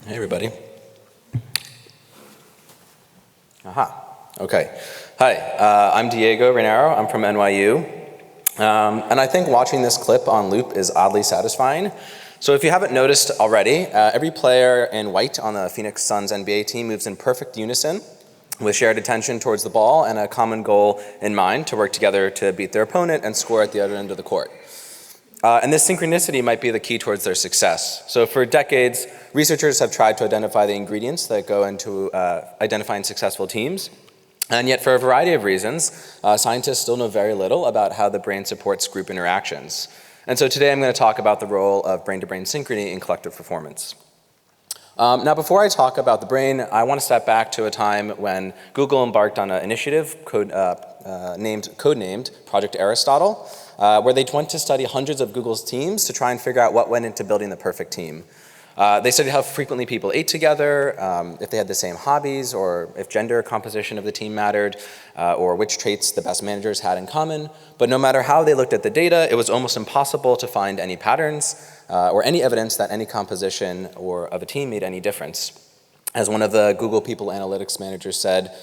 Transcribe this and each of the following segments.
Hey, everybody. Aha, okay. Hi, I'm Diego Reinero. I'm from NYU. And I think watching this clip on loop is oddly satisfying. So if you haven't noticed already, every player in white on the Phoenix Suns NBA team moves in perfect unison with shared attention towards the ball and a common goal in mind to work together to beat their opponent and score at the other end of the court. And this synchronicity might be the key towards their success. So for decades, researchers have tried to identify the ingredients that go into identifying successful teams. And yet for a variety of reasons, scientists still know very little about how the brain supports group interactions. And so today I'm going to talk about the role of brain-to-brain synchrony in collective performance. Now before I talk about the brain, I want to step back to a time when Google embarked on an initiative codenamed Project Aristotle, where they went to study hundreds of Google's teams to try and figure out what went into building the perfect team. They studied how frequently people ate together, if they had the same hobbies, or if gender composition of the team mattered, or which traits the best managers had in common. But no matter how they looked at the data, it was almost impossible to find any patterns or any evidence that any composition of a team made any difference. As one of the Google People Analytics managers said,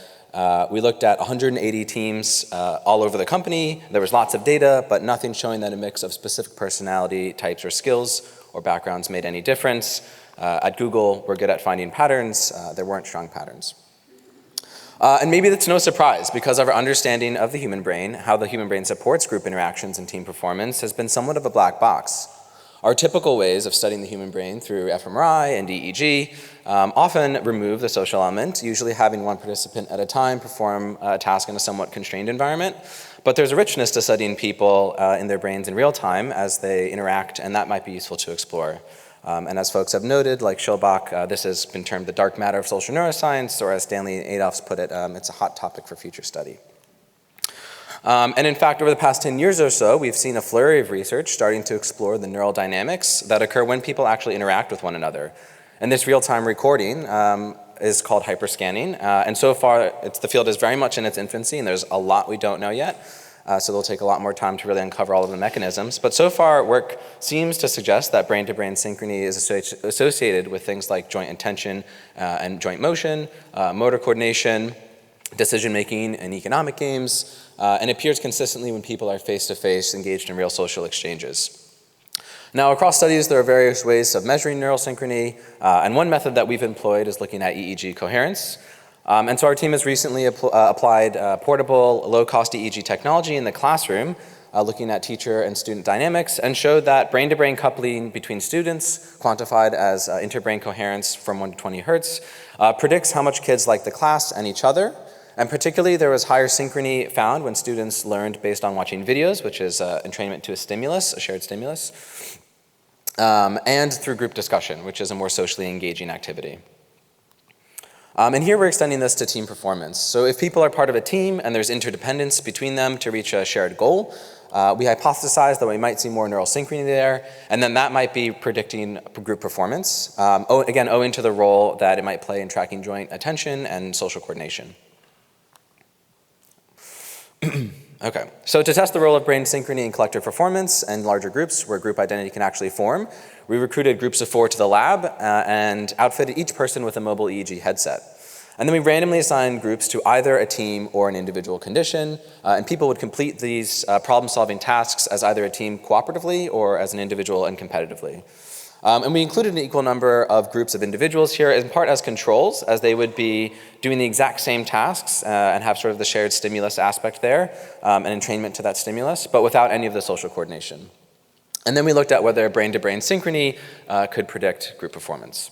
we looked at 180 teams all over the company. There was lots of data, but nothing showing that a mix of specific personality types or skills or backgrounds made any difference. At Google, we're good at finding patterns. There weren't strong patterns. And maybe that's no surprise, because of our understanding of the human brain, how the human brain supports group interactions and team performance has been somewhat of a black box. Our typical ways of studying the human brain through fMRI and EEG often remove the social element, usually having one participant at a time perform a task in a somewhat constrained environment. But there's a richness to studying people in their brains in real time as they interact, and that might be useful to explore. And as folks have noted, like Schilbach, this has been termed the dark matter of social neuroscience, or as Stanley Adolphs put it, it's a hot topic for future study. And in fact, over the past 10 years or so, we've seen a flurry of research starting to explore the neural dynamics that occur when people actually interact with one another. And this real-time recording is called hyperscanning. And so far, the field is very much in its infancy, and there's a lot we don't know yet. So it'll take a lot more time to really uncover all of the mechanisms. But so far, work seems to suggest that brain-to-brain synchrony is associated with things like joint attention and joint motion, motor coordination, decision-making in economic games, and appears consistently when people are face-to-face engaged in real social exchanges. Now, across studies, there are various ways of measuring neural synchrony, and one method that we've employed is looking at EEG coherence. And so our team has recently applied portable, low-cost EEG technology in the classroom, looking at teacher and student dynamics, and showed that brain-to-brain coupling between students, quantified as interbrain coherence from 1 to 20 hertz, predicts how much kids like the class and each other. And particularly, there was higher synchrony found when students learned based on watching videos, which is entrainment to a stimulus, a shared stimulus, and through group discussion, which is a more socially engaging activity. And here we're extending this to team performance. So if people are part of a team and there's interdependence between them to reach a shared goal, we hypothesize that we might see more neural synchrony there, and then that might be predicting group performance, again, owing to the role that it might play in tracking joint attention and social coordination. Okay, so to test the role of brain synchrony in collective performance and larger groups where group identity can actually form, we recruited groups of 4 to the lab and outfitted each person with a mobile EEG headset. And then we randomly assigned groups to either a team or an individual condition, and people would complete these problem-solving tasks as either a team cooperatively or as an individual and competitively. And we included an equal number of groups of individuals here, in part as controls, as they would be doing the exact same tasks and have sort of the shared stimulus aspect there, and entrainment to that stimulus, but without any of the social coordination. And then we looked at whether brain-to-brain synchrony could predict group performance.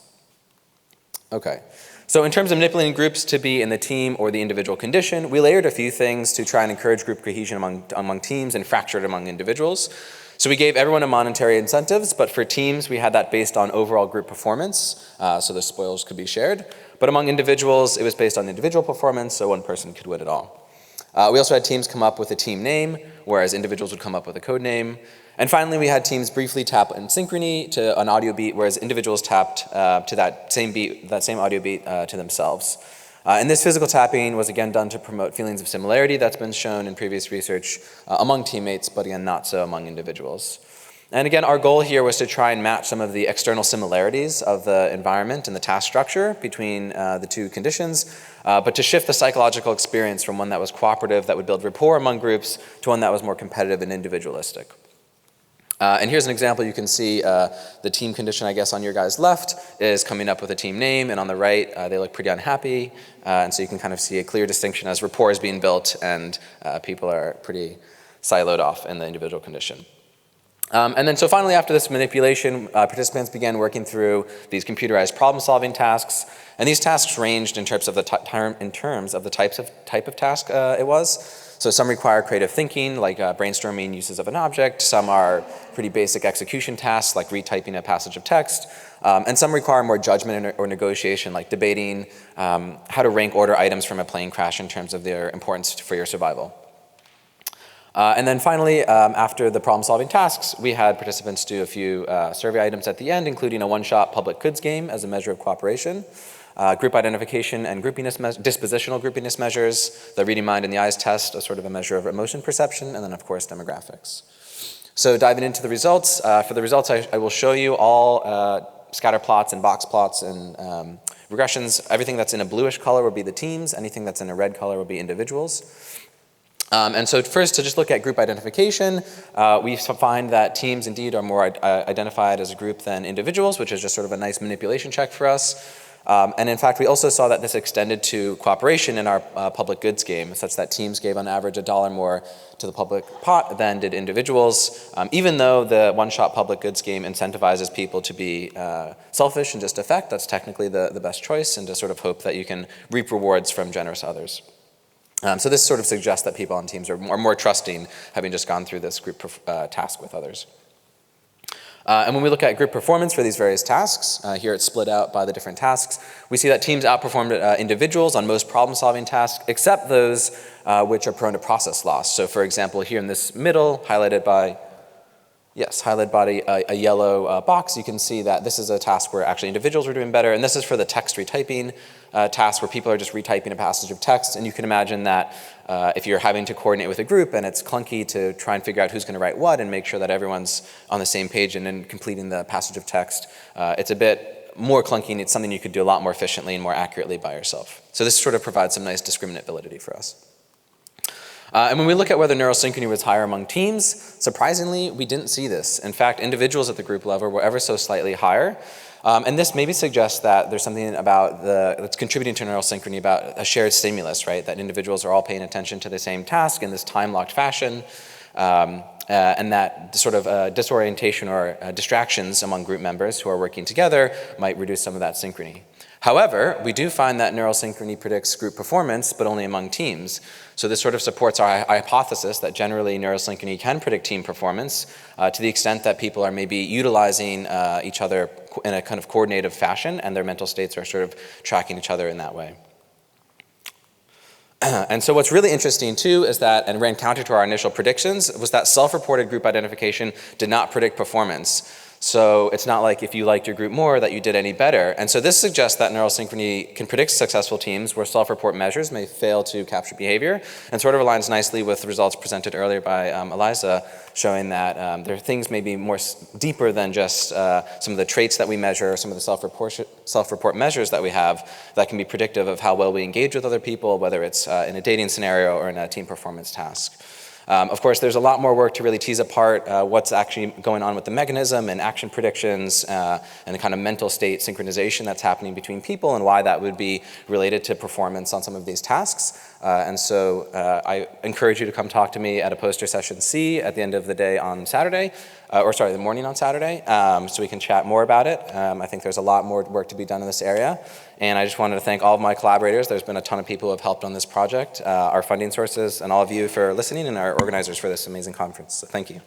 Okay, so in terms of manipulating groups to be in the team or the individual condition, we layered a few things to try and encourage group cohesion among teams and fracture it among individuals. So we gave everyone a monetary incentives, but for teams, we had that based on overall group performance, so the spoils could be shared. But among individuals, it was based on individual performance, so one person could win it all. We also had teams come up with a team name, whereas individuals would come up with a code name. And finally, we had teams briefly tap in synchrony to an audio beat, whereas individuals tapped to that same audio beat to themselves. And this physical tapping was again done to promote feelings of similarity that's been shown in previous research among teammates, but again, not so among individuals. And again, our goal here was to try and match some of the external similarities of the environment and the task structure between the two conditions, but to shift the psychological experience from one that was cooperative, that would build rapport among groups, to one that was more competitive and individualistic. And here's an example. You can see the team condition, I guess, on your guys' left is coming up with a team name, and on the right, they look pretty unhappy. And so you can kind of see a clear distinction as rapport is being built and people are pretty siloed off in the individual condition. And then so finally, after this manipulation, participants began working through these computerized problem-solving tasks, and these tasks ranged in terms of the type of task it was. So some require creative thinking, like brainstorming uses of an object. Some are pretty basic execution tasks, like retyping a passage of text. And some require more judgment or negotiation, like debating how to rank order items from a plane crash in terms of their importance for your survival. And then finally, after the problem-solving tasks, we had participants do a few survey items at the end, including a one-shot public goods game as a measure of cooperation, group identification and dispositional groupiness measures, the reading mind and the eyes test, a sort of a measure of emotion perception, and then of course demographics. So diving into the results, for the results I will show you all scatter plots and box plots and regressions. Everything that's in a bluish color will be the teams, anything that's in a red color will be individuals. And so first, to just look at group identification, we find that teams indeed are more identified as a group than individuals, which is just sort of a nice manipulation check for us. And in fact, we also saw that this extended to cooperation in our public goods game, such that teams gave on average $1 more to the public pot than did individuals, even though the one-shot public goods game incentivizes people to be selfish and just affect. That's technically the best choice, and to sort of hope that you can reap rewards from generous others. So this sort of suggests that people on teams are more trusting, having just gone through this group task with others. And when we look at group performance for these various tasks, here it's split out by the different tasks, we see that teams outperformed individuals on most problem-solving tasks, except those which are prone to process loss. So for example, here in this middle, highlighted by a yellow box, you can see that this is a task where actually individuals are doing better, and this is for the text retyping task where people are just retyping a passage of text, and you can imagine that if you're having to coordinate with a group and it's clunky to try and figure out who's going to write what and make sure that everyone's on the same page and then completing the passage of text, it's a bit more clunky, and it's something you could do a lot more efficiently and more accurately by yourself. So this sort of provides some nice discriminate validity for us. And when we look at whether neurosynchrony was higher among teams, surprisingly, we didn't see this. In fact, individuals at the group level were ever so slightly higher. And this maybe suggests that there's something about that's contributing to neurosynchrony about a shared stimulus, right? That individuals are all paying attention to the same task in this time-locked fashion, and that sort of disorientation or distractions among group members who are working together might reduce some of that synchrony. However, we do find that neurosynchrony predicts group performance, but only among teams. So this sort of supports our hypothesis that generally neurosynchrony can predict team performance to the extent that people are maybe utilizing each other in a kind of coordinative fashion, and their mental states are sort of tracking each other in that way. And so what's really interesting too is that, and ran counter to our initial predictions, was that self-reported group identification did not predict performance. So it's not like if you liked your group more that you did any better. And so this suggests that neurosynchrony can predict successful teams where self-report measures may fail to capture behavior, and sort of aligns nicely with the results presented earlier by Eliza, showing that there are things maybe more deeper than just some of the traits that we measure, some of the self-report measures that we have that can be predictive of how well we engage with other people, whether it's in a dating scenario or in a team performance task. Of course, there's a lot more work to really tease apart what's actually going on with the mechanism and action predictions and the kind of mental state synchronization that's happening between people, and why that would be related to performance on some of these tasks. And so I encourage you to come talk to me at a poster session C at the end of the day on Saturday, the morning on Saturday, so we can chat more about it. I think there's a lot more work to be done in this area. And I just wanted to thank all of my collaborators. There's been a ton of people who have helped on this project, our funding sources, and all of you for listening, and our organizers for this amazing conference. So thank you.